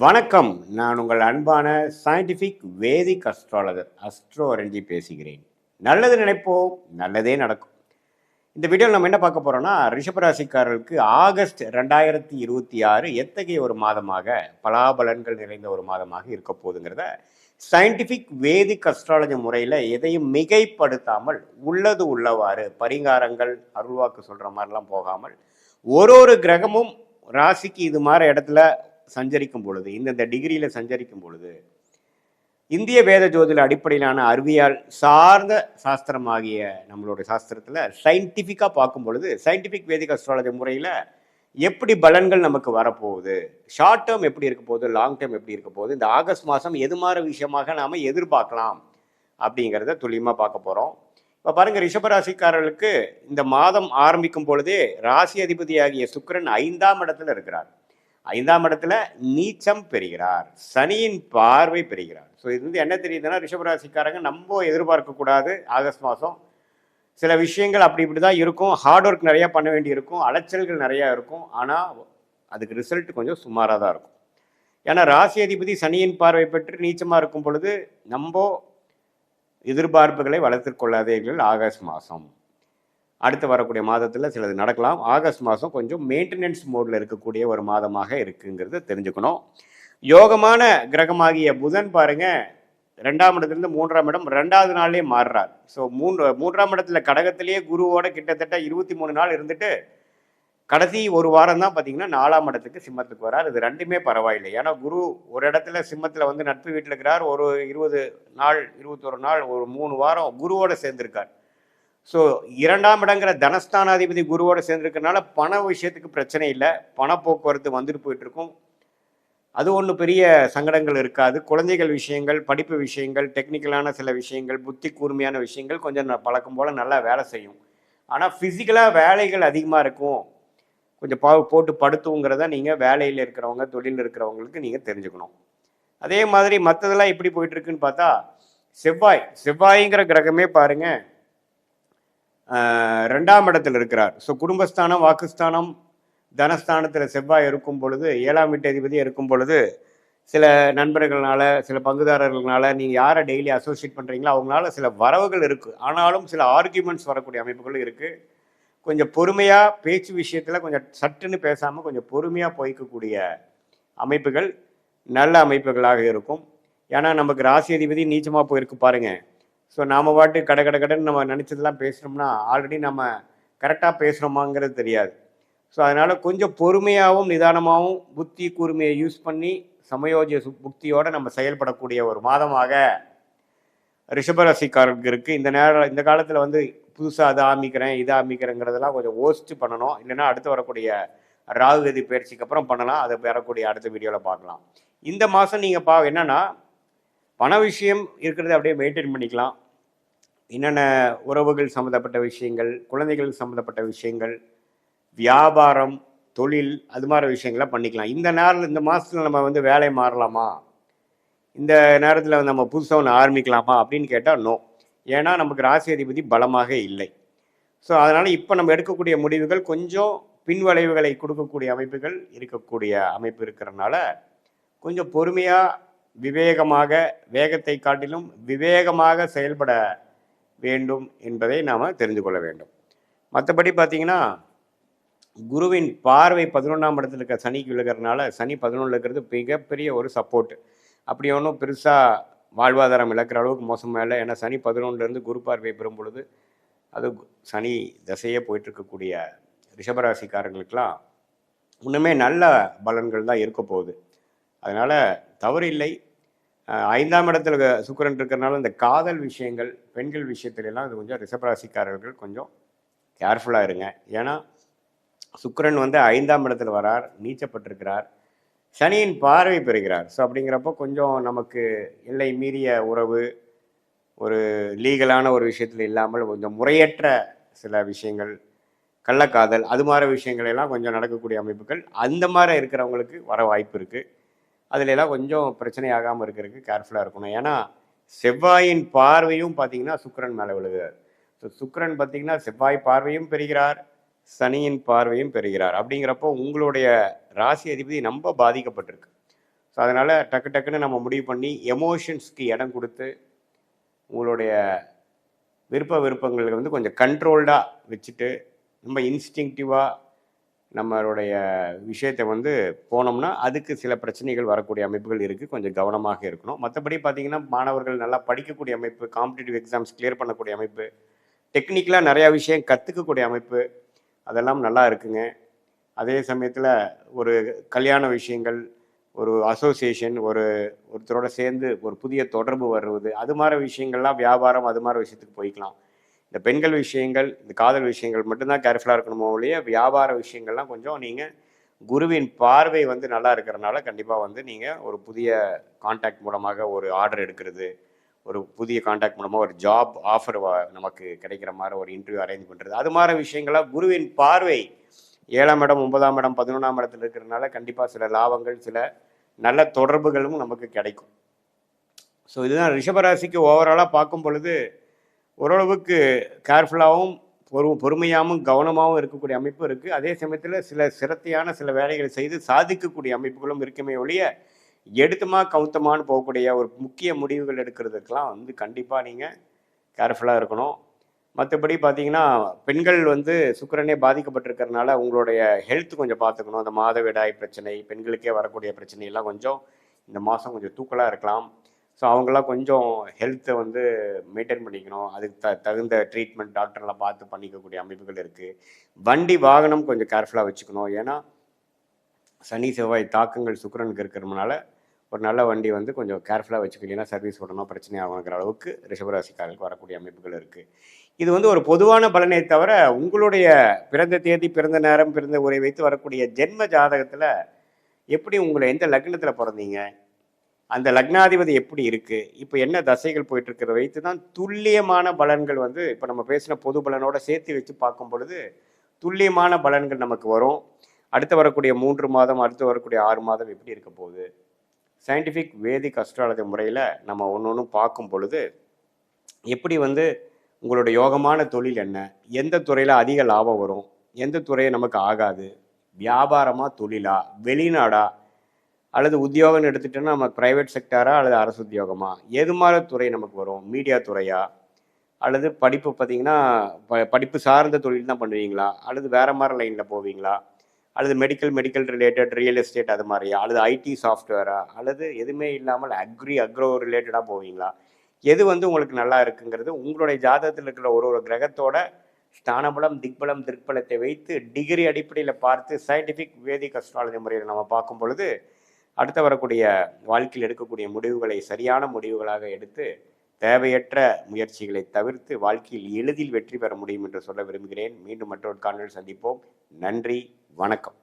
வணக்கம். நான் உங்கள் அன்பான சயின்டிஃபிக் வேதிக் அஸ்ட்ராலஜர் அஸ்ட்ரோ பேசுகிறேன். நல்லது நினைப்போம், நல்லதே நடக்கும். இந்த வீடியோவில் நம்ம என்ன பார்க்க போறோம்னா, ரிஷபராசிக்காரர்களுக்கு ஆகஸ்ட் 2026 எத்தகைய ஒரு மாதமாக பலாபலன்கள் நிறைந்த ஒரு மாதமாக இருக்க போகுதுங்கிறத சயின்டிஃபிக் வேதிக் அஸ்ட்ராலஜி முறையில் எதையும் மிகைப்படுத்தாமல் உள்ளது உள்ளவாறு பரிகாரங்கள் அருள்வாக்கு சொல்கிற மாதிரிலாம் போகாமல் ஒரு கிரகமும் ராசிக்கு இது மாதிரி இடத்துல சஞ்சரிக்கும் பொழுது, இந்த டிகிரியில் சஞ்சரிக்கும் பொழுது இந்திய வேத ஜோதிட அடிப்படையிலான அறிவியல் சார்ந்த சாஸ்திரமாகிய நம்மளுடைய சாஸ்திரத்தில் சயின்டிஃபிக்காக பார்க்கும் பொழுது சயின்டிஃபிக் வேதிக் அஸ்ட்ராலஜி முறையில் எப்படி பலன்கள் நமக்கு வரப்போகுது, ஷார்ட் டேர்ம் எப்படி இருக்க போகுது, லாங் டேர்ம் எப்படி இருக்க போகுது, இந்த ஆகஸ்ட் மாதம் எது மாதிரி விஷயமாக நாம் எதிர்பார்க்கலாம் அப்படிங்கிறத துல்லியமாக பார்க்க போகிறோம். இப்போ பாருங்கள், ரிஷபராசிக்காரர்களுக்கு இந்த மாதம் ஆரம்பிக்கும் பொழுதே ராசி அதிபதியாகிய சுக்கிரன் 5ஆம் இடத்துல இருக்கிறார். 5ஆம் இடத்துல நீச்சம் பெறுகிறார், சனியின் பார்வை பெறுகிறார். ஸோ இது வந்து என்ன தெரியுதுன்னா, ரிஷபராசிக்காரங்க நம்ம எதிர்பார்க்கக்கூடாது. ஆகஸ்ட் மாதம் சில விஷயங்கள் அப்படி இப்படி தான் இருக்கும். ஹார்ட் ஒர்க் நிறையா பண்ண வேண்டி இருக்கும், அலைச்சல்கள் நிறையா இருக்கும். ஆனால் அதுக்கு ரிசல்ட் கொஞ்சம் சுமாராக தான் இருக்கும். ஏன்னா ராசி அதிபதி சனியின் பார்வை பெற்று நீச்சமாக இருக்கும் பொழுது நம்ம எதிர்பார்ப்புகளை வளர்த்து கொள்ளாதீர்கள். ஆகஸ்ட் மாதம் அடுத்து வரக்கூடிய மாதத்தில் சிலது நடக்கலாம். ஆகஸ்ட் மாதம் கொஞ்சம் மெயின்டெனன்ஸ் மோடில் இருக்கக்கூடிய ஒரு மாதமாக இருக்குங்கிறத தெரிஞ்சுக்கணும். யோகமான கிரகமாகிய புதன் பாருங்க, 2ஆம் இடத்துலேருந்து 3ஆம் இடம் 2வது நாள்லேயே மாறுறார். ஸோ 3ஆம் இடத்துல கடகத்திலேயே குருவோட கிட்டத்தட்ட 23 நாள் இருந்துட்டு கடைசி ஒரு வாரம் தான் பார்த்தீங்கன்னா 4ஆம் இடத்துக்கு சிம்மத்துக்கு வரார். இது ரெண்டுமே பரவாயில்லை. ஏன்னா குரு ஒரு இடத்துல சிம்மத்தில் வந்து நட்பு வீட்டில் இருக்கிறார். ஒரு 20 நாள் 21 நாள் ஒரு 3 வாரம் குருவோட சேர்ந்திருக்கார். ஸோ 2ஆம் இடங்கிற தனஸ்தானாதிபதி குருவோட சேர்ந்துருக்கனால பண விஷயத்துக்கு பிரச்சனை இல்லை. பண போக்குவரத்து வந்துட்டு போயிட்டுருக்கும். அது ஒன்றும் பெரிய சங்கடங்கள் இருக்காது. குழந்தைகள் விஷயங்கள், படிப்பு விஷயங்கள், டெக்னிக்கலான சில விஷயங்கள், புத்தி கூர்மையான விஷயங்கள் கொஞ்சம் பழக்கம் போல் நல்லா வேலை செய்யும். ஆனால் ஃபிசிக்கலாக வேலைகள் அதிகமாக இருக்கும். கொஞ்சம் போட்டு படுத்துங்கிறத நீங்கள் வேலையில் இருக்கிறவங்க, தொழிலில் இருக்கிறவங்களுக்கு நீங்கள் தெரிஞ்சுக்கணும். அதே மாதிரி மற்றதெல்லாம் எப்படி போயிட்டுருக்குன்னு பார்த்தா, செவ்வாய்ங்கிற கிரகமே பாருங்கள் 2ஆம் இடத்தில் இருக்கிறார். ஸோ குடும்பஸ்தானம், வாக்குஸ்தானம், தனஸ்தானத்தில் செவ்வாய் இருக்கும் பொழுது, 7ஆம் வீட்டு அதிபதி இருக்கும் பொழுது சில நண்பர்களால், சில பங்குதாரர்களால் நீங்கள் யாரை டெய்லி அசோசியேட் பண்ணுறீங்களோ அவங்களால சில வரவுகள் இருக்குது. ஆனாலும் சில ஆர்கியூமெண்ட்ஸ் வரக்கூடிய அமைப்புகளும் இருக்குது. கொஞ்சம் பொறுமையாக பேச்சு விஷயத்தில் கொஞ்சம் சட்டுன்னு பேசாமல் கொஞ்சம் பொறுமையாக போய்க்கக்கூடிய அமைப்புகள் நல்ல அமைப்புகளாக இருக்கும். ஏன்னா நமக்கு ராசி அதிபதி நீச்சமாக போயிருக்கு பாருங்கள். ஸோ நாம் பாட்டு கடைன்னு நம்ம நினச்சதெல்லாம் பேசுகிறோம்னா ஆல்ரெடி நம்ம கரெக்டாக பேசுகிறோமாங்கிறது தெரியாது. ஸோ அதனால் கொஞ்சம் பொறுமையாகவும் நிதானமாகவும் புத்தி கூர்மையை யூஸ் பண்ணி சமயோஜிய புக்தியோடு நம்ம செயல்படக்கூடிய ஒரு மாதமாக ரிஷபராசிக்காரருக்கு இருக்குது. இந்த காலத்தில் வந்து புதுசாக அதை ஆரம்பிக்கிறேன் இதை ஆரம்பிக்கிறேங்கிறதெல்லாம் கொஞ்சம் யோசிச்சு பண்ணணும். இல்லைன்னா அடுத்து வரக்கூடிய ராகுகதி பயிற்சிக்கு அப்புறம் பண்ணலாம். அதை வரக்கூடிய அடுத்த வீடியோவில் பார்க்கலாம். இந்த மாதம் நீங்கள் என்னென்னா பண விஷயம் இருக்கிறத அப்படியே மெயின்டைன் பண்ணிக்கலாம். என்னென்ன உறவுகள் சம்மந்தப்பட்ட விஷயங்கள், குழந்தைகள் சம்மந்தப்பட்ட விஷயங்கள், வியாபாரம், தொழில், அது மாதிரி விஷயங்கள்லாம் பண்ணிக்கலாம். இந்த மாதத்தில் நம்ம வந்து வேலை மாறலாமா, இந்த நேரத்தில் நம்ம புதுசாக ஒன்று ஆரம்பிக்கலாமா அப்படின்னு கேட்டால் நோ. ஏன்னா நமக்கு ராசி அதிபதி பலமாக இல்லை. ஸோ அதனால் இப்போ நம்ம எடுக்கக்கூடிய முடிவுகள் கொஞ்சம் பின்வளைவுகளை கொடுக்கக்கூடிய அமைப்புகள் இருக்கக்கூடிய அமைப்பு இருக்கிறதுனால கொஞ்சம் பொறுமையாக விவேகமாக, வேகத்தை காட்டிலும் விவேகமாக செயல்பட வேண்டும் என்பதை நாம் தெரிந்து கொள்ள வேண்டும். மற்றபடி பார்த்திங்கன்னா குருவின் பார்வை 11ஆம் இடத்துல இருக்க சனிக்கு விழுகிறதுனால சனி 11 இருக்கிறது மிகப்பெரிய ஒரு சப்போர்ட். அப்படி ஒன்றும் பெருசாக வாழ்வாதாரம் இழக்கிற அளவுக்கு மோசமாக இல்லை. ஏன்னா சனி 11லேருந்து குரு பார்வை பெறும் பொழுது அது சனி தசையே போயிட்டுருக்கக்கூடிய ரிஷபராசிக்காரர்களுக்கெல்லாம் இன்னுமே நல்ல பலன்கள் தான் இருக்க போகுது. அதனால் தவறு இல்லை. 5ஆம் இடத்துல சுக்கிரன் இருக்கிறனால இந்த காதல் விஷயங்கள், பெண்கள் விஷயத்துலலாம் இது கொஞ்சம் ரிஷபராசிக்காரர்கள் கொஞ்சம் கேர்ஃபுல்லாக இருங்க. ஏன்னா சுக்கிரன் வந்து 5ஆம் இடத்துல வரார், நீச்சப்பட்டிருக்கிறார், சனியின் பார்வை பெறுகிறார். ஸோ அப்படிங்கிறப்போ கொஞ்சம் நமக்கு எல்லை மீறிய உறவு, ஒரு லீகலான ஒரு விஷயத்தில் இல்லாமல் கொஞ்சம் முறையற்ற சில விஷயங்கள், கள்ளக்காதல், அது மாதிரி விஷயங்கள் எல்லாம் கொஞ்சம் நடக்கக்கூடிய அமைப்புகள் அந்த மாதிரி இருக்கிறவங்களுக்கு வர வாய்ப்பு இருக்குது. அதுலெல்லாம் கொஞ்சம் பிரச்சனை ஆகாமல் இருக்கிறதுக்கு கேர்ஃபுல்லாக இருக்கணும். ஏன்னா செவ்வாயின் பார்வையும் பார்த்தீங்கன்னா சுக்கிரன் மேலே விழுகிறார். ஸோ சுக்கிரன் பார்த்தீங்கன்னா செவ்வாய் பார்வையும் பெறுகிறார், சனியின் பார்வையும் பெறுகிறார். அப்படிங்கிறப்போ உங்களுடைய ராசி அதிபதி ரொம்ப பாதிக்கப்பட்டிருக்கு. ஸோ ஸோ அதனால் டக்கு டக்குன்னு நம்ம முடிவு பண்ணி எமோஷன்ஸ்க்கு இடம் கொடுத்து உங்களுடைய விருப்பங்கள் வந்து கொஞ்சம் கண்ட்ரோல்டாக வச்சுட்டு நம்ம இன்ஸ்டிங்டிவாக நம்மளுடைய விஷயத்தை வந்து போனோம்னா அதுக்கு சில பிரச்சனைகள் வரக்கூடிய அமைப்புகள் இருக்குது. கொஞ்சம் கவனமாக இருக்கணும். மற்றபடி பார்த்திங்கன்னா மாணவர்கள் நல்லா படிக்கக்கூடிய அமைப்பு, காம்படிட்டிவ் எக்ஸாம்ஸ் கிளியர் பண்ணக்கூடிய அமைப்பு, டெக்னிக்கலாக நிறையா விஷயம் கற்றுக்கக்கூடிய அமைப்பு, அதெல்லாம் நல்லா இருக்குங்க. அதே சமயத்தில் ஒரு கல்யாண விஷயங்கள், ஒரு அசோசியேஷன், ஒருத்தரோட சேர்ந்து ஒரு புதிய தொடர்பு வருவது, அது மாதிரி விஷயங்கள்லாம் வியாபாரம், அது மாதிரி விஷயத்துக்கு போய்க்கலாம். இந்த பெண்கள் விஷயங்கள், இந்த காதல் விஷயங்கள் மட்டும்தான் கேர்ஃபுல்லாக இருக்கணுமோ ஒழிய வியாபார விஷயங்கள்லாம் கொஞ்சம் நீங்கள் குருவின் பார்வை வந்து நல்லா இருக்கிறனால கண்டிப்பாக வந்து நீங்கள் ஒரு புதிய கான்டாக்ட் மூலமாக ஒரு ஆர்டர் எடுக்கிறது, ஒரு புதிய கான்டாக்ட் மூலமாக ஒரு ஜாப் ஆஃபர் நமக்கு கிடைக்கிற மாதிரி ஒரு இன்டர்வியூ அரேஞ்ச் பண்ணுறது, அது மாதிரி விஷயங்களாக குருவின் பார்வை 7ஆம் இடம் 9ஆம் இடம் 11ஆம் இடத்துல இருக்கிறதுனால கண்டிப்பாக சில லாபங்கள், சில நல்ல தொடர்புகளும் நமக்கு கிடைக்கும். ஸோ இதுதான் ரிஷபராசிக்கு ஓவராலாக பார்க்கும் பொழுது ஓரளவுக்கு கேர்ஃபுல்லாகவும் பொறுமையாகவும் கவனமாகவும் இருக்கக்கூடிய அமைப்பு இருக்குது. அதே சமயத்தில் சில சிரத்தையான சில வேலைகளை செய்து சாதிக்கக்கூடிய அமைப்புகளும் இருக்குமே ஒழிய எடுத்துமா கவுத்தமானு போகக்கூடிய ஒரு முக்கிய முடிவுகள் எடுக்கிறதுக்கெலாம் வந்து கண்டிப்பாக நீங்கள் கேர்ஃபுல்லாக இருக்கணும். மற்றபடி பார்த்தீங்கன்னா பெண்கள் வந்து சுக்கிரனே பாதிக்கப்பட்டிருக்கிறதுனால உங்களுடைய ஹெல்த் கொஞ்சம் பார்த்துக்கணும். அந்த மாதவிடாய் பிரச்சனை, பெண்களுக்கே வரக்கூடிய பிரச்சனையெல்லாம் கொஞ்சம் இந்த மாதம் கொஞ்சம் தூக்கலாக இருக்கலாம். ஸோ அவங்களாம் கொஞ்சம் ஹெல்த்தை வந்து மெயின்டைன் பண்ணிக்கணும். அதுக்கு தகுந்த ட்ரீட்மெண்ட் டாக்டர்லாம் பார்த்து பண்ணிக்கக்கூடிய அமைப்புகள் இருக்குது. வண்டி வாகனம் கொஞ்சம் கேர்ஃபுல்லாக வச்சுக்கணும். ஏன்னா சனி செவ்வாய் தாக்கங்கள் சுக்கிரனுக்கு இருக்கிறதுனால ஒரு நல்ல வண்டி வந்து கொஞ்சம் கேர்ஃபுல்லாக வச்சுக்கலைன்னா சர்வீஸ் விடணும், பிரச்சனை ஆகுங்கிற அளவுக்கு ரிஷபராசிக்காரர்களுக்கு வரக்கூடிய அமைப்புகள் இருக்குது. இது வந்து ஒரு பொதுவான பலனை தவிர உங்களுடைய பிறந்த தேதி, பிறந்த நேரம், பிறந்த உரை வைத்து வரக்கூடிய ஜென்ம ஜாதகத்தில் எப்படி உங்களை எந்த லக்னத்தில் பிறந்தீங்க, அந்த லக்னாதிபதி எப்படி இருக்குது, இப்போ என்ன தசைகள் போயிட்டுருக்கிற வைத்து தான் துல்லியமான பலன்கள் வந்து இப்போ நம்ம பேசின பொது பலனோட சேர்த்து வச்சு பார்க்கும் பொழுது துல்லியமான பலன்கள் நமக்கு வரும். அடுத்து வரக்கூடிய 3 மாதம், அடுத்து வரக்கூடிய 6 மாதம் எப்படி இருக்க போகுது, சயின்டிஃபிக் வேதிக் அஸ்ட்ராலஜி முறையில் நம்ம ஒன்று ஒன்றும் பார்க்கும் பொழுது எப்படி வந்து உங்களோட யோகமான தொழில் என்ன, எந்த துறையில் அதிக லாபம் வரும், எந்த துறையை நமக்கு ஆகாது, வியாபாரமாக தொழிலா, வெளிநாடா, அல்லது உத்தியோகம்னு எடுத்துட்டோன்னா நம்ம ப்ரைவேட் செக்டாரா அல்லது அரசு உத்தியோகமா, எது மாதிரி துறை நமக்கு வரும், மீடியா துறையா, அல்லது படிப்பு பார்த்திங்கன்னா படிப்பு சார்ந்த தொழில் தான் பண்ணுவீங்களா, அல்லது வேறு மாதிரி லைனில் போவீங்களா, அல்லது மெடிக்கல் ரிலேட்டட் ரியல் எஸ்டேட் அது மாதிரியா, அல்லது ஐடி சாஃப்ட்வேரா, அல்லது எதுவுமே இல்லாமல் அக்ரோ ரிலேட்டடாக போவீங்களா, எது வந்து உங்களுக்கு நல்லா இருக்குங்கிறது உங்களுடைய ஜாதகத்தில் இருக்கிற ஒரு கிரகத்தோட ஸ்தானபலம், திக்பலம், திருப்பலத்தை வைத்து டிகிரி அடிப்படையில் பார்த்து சயின்டிஃபிக் வேதிக் அஸ்ட்ராலஜி முறையில் நம்ம பார்க்கும் பொழுது அடுத்து வரக்கூடிய வாழ்க்கையில் எடுக்கக்கூடிய முடிவுகளை சரியான முடிவுகளாக எடுத்து தேவையற்ற முயற்சிகளை தவிர்த்து வாழ்க்கையில் எளிதில் வெற்றி பெற முடியும் என்று சொல்ல விரும்புகிறேன். மீண்டும் மற்றொரு காணொளியில் சந்திப்போம். நன்றி, வணக்கம்.